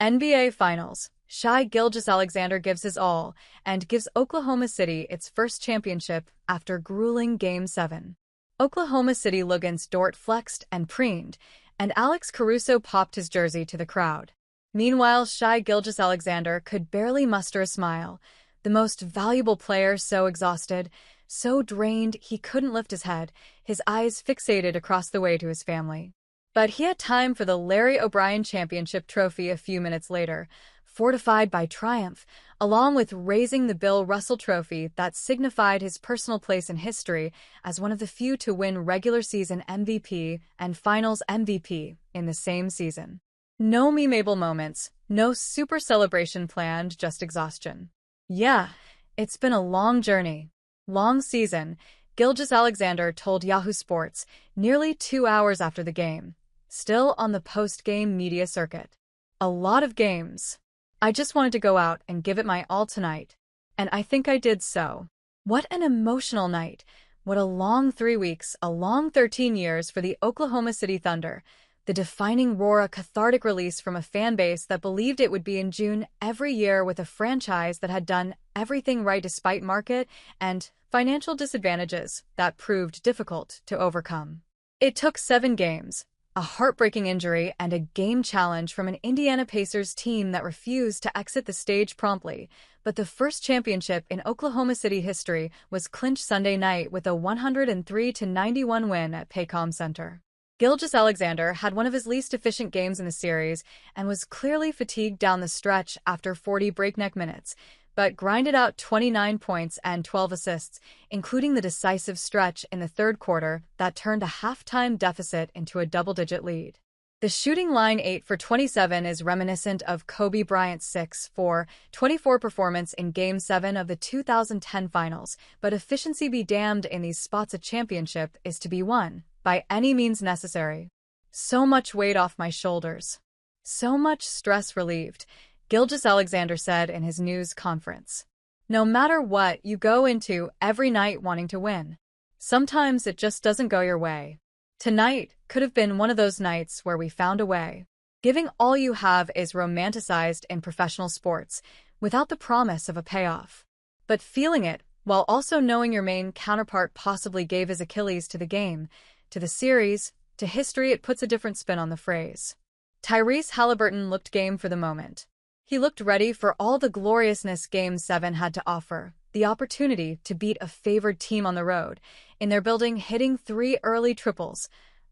NBA Finals. Shai Gilgeous Alexander gives his all and gives Oklahoma City its first championship after grueling Game 7. Oklahoma City Luggins Dort flexed and preened, and Alex Caruso popped his jersey to the crowd. Meanwhile, Shai Gilgeous Alexander could barely muster a smile, the most valuable player so exhausted, so drained he couldn't lift his head, his eyes fixated across the way to his family. But he had time for the Larry O'Brien Championship trophy a few minutes later, fortified by triumph, along with raising the Bill Russell Trophy that signified his personal place in history as one of the few to win regular season MVP and Finals MVP in the same season. No memeable moments, no super celebration planned, just exhaustion. Yeah, it's been a long journey. Long season, Gilgeous Alexander told Yahoo Sports nearly 2 hours after the game, still on the post-game media circuit. A lot of games. I just wanted to go out and give it my all tonight. And I think I did so. What an emotional night. What a long 3 weeks, a long 13 years for the Oklahoma City Thunder. The defining roar, a cathartic release from a fan base that believed it would be in June every year, with a franchise that had done everything right despite market and financial disadvantages that proved difficult to overcome. It took 7 games, a heartbreaking injury, and a game challenge from an Indiana Pacers team that refused to exit the stage promptly, but the first championship in Oklahoma City history was clinched Sunday night with a 103-91 win at Paycom Center. Gilgeous Alexander had one of his least efficient games in the series and was clearly fatigued down the stretch after 40 breakneck minutes, but grinded out 29 points and 12 assists, including the decisive stretch in the third quarter that turned a halftime deficit into a double-digit lead. The shooting line 8 for 27 is reminiscent of Kobe Bryant's 6 for 24 performance in Game 7 of the 2010 Finals, but efficiency be damned, in these spots a championship is to be won by any means necessary. So much weight off my shoulders. So much stress relieved, Gilgeous Alexander said in his news conference. No matter what, you go into every night wanting to win. Sometimes it just doesn't go your way. Tonight could have been one of those nights where we found a way. Giving all you have is romanticized in professional sports, without the promise of a payoff. But feeling it, while also knowing your main counterpart possibly gave his Achilles to the game, to the series, to history, it puts a different spin on the phrase. Tyrese Haliburton looked game for the moment. He looked ready for all the gloriousness Game 7 had to offer, the opportunity to beat a favored team on the road, in their building, hitting 3 early triples,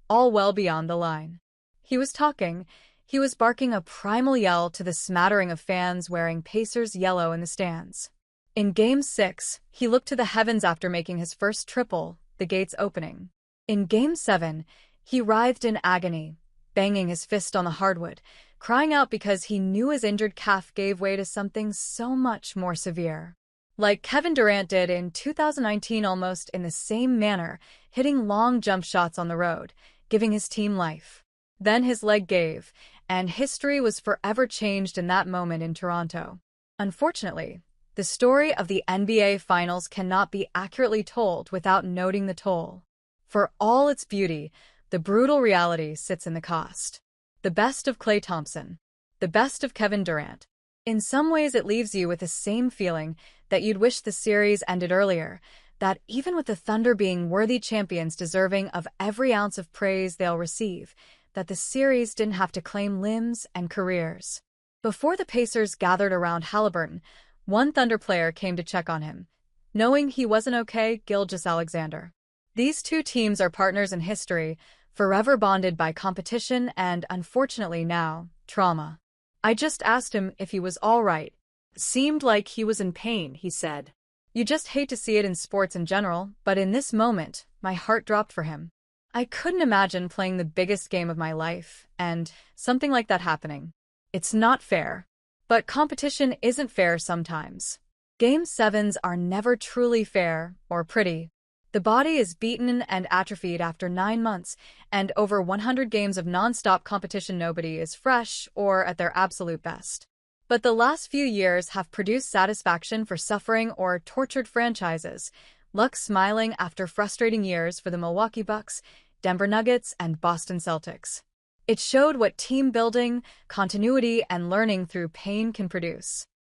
all well beyond the line. He was talking. He was barking a primal yell to the smattering of fans wearing Pacers yellow in the stands. In Game 6, he looked to the heavens after making his first triple, the gates opening. In Game 7, he writhed in agony, banging his fist on the hardwood, crying out because he knew his injured calf gave way to something so much more severe. Like Kevin Durant did in 2019, almost in the same manner, hitting long jump shots on the road, giving his team life. Then his leg gave, and history was forever changed in that moment in Toronto. Unfortunately, the story of the NBA Finals cannot be accurately told without noting the toll. For all its beauty, the brutal reality sits in the cost. The best of Klay Thompson. The best of Kevin Durant. In some ways, it leaves you with the same feeling that you'd wish the series ended earlier, that even with the Thunder being worthy champions deserving of every ounce of praise they'll receive, that the series didn't have to claim limbs and careers. Before the Pacers gathered around Haliburton, one Thunder player came to check on him. Knowing he wasn't okay, Gilgeous Alexander. These two teams are partners in history, forever bonded by competition and, unfortunately now, trauma. I just asked him if he was all right. Seemed like he was in pain, he said. You just hate to see it in sports in general, but in this moment, my heart dropped for him. I couldn't imagine playing the biggest game of my life, and something like that happening. It's not fair. But competition isn't fair sometimes. Game 7s are never truly fair or pretty. The body is beaten and atrophied after 9 months, and over 100 games of non-stop competition. Nobody is fresh or at their absolute best. But the last few years have produced satisfaction for suffering or tortured franchises, luck smiling after frustrating years for the Milwaukee Bucks, Denver Nuggets, and Boston Celtics. It showed what team building, continuity, and learning through pain can produce.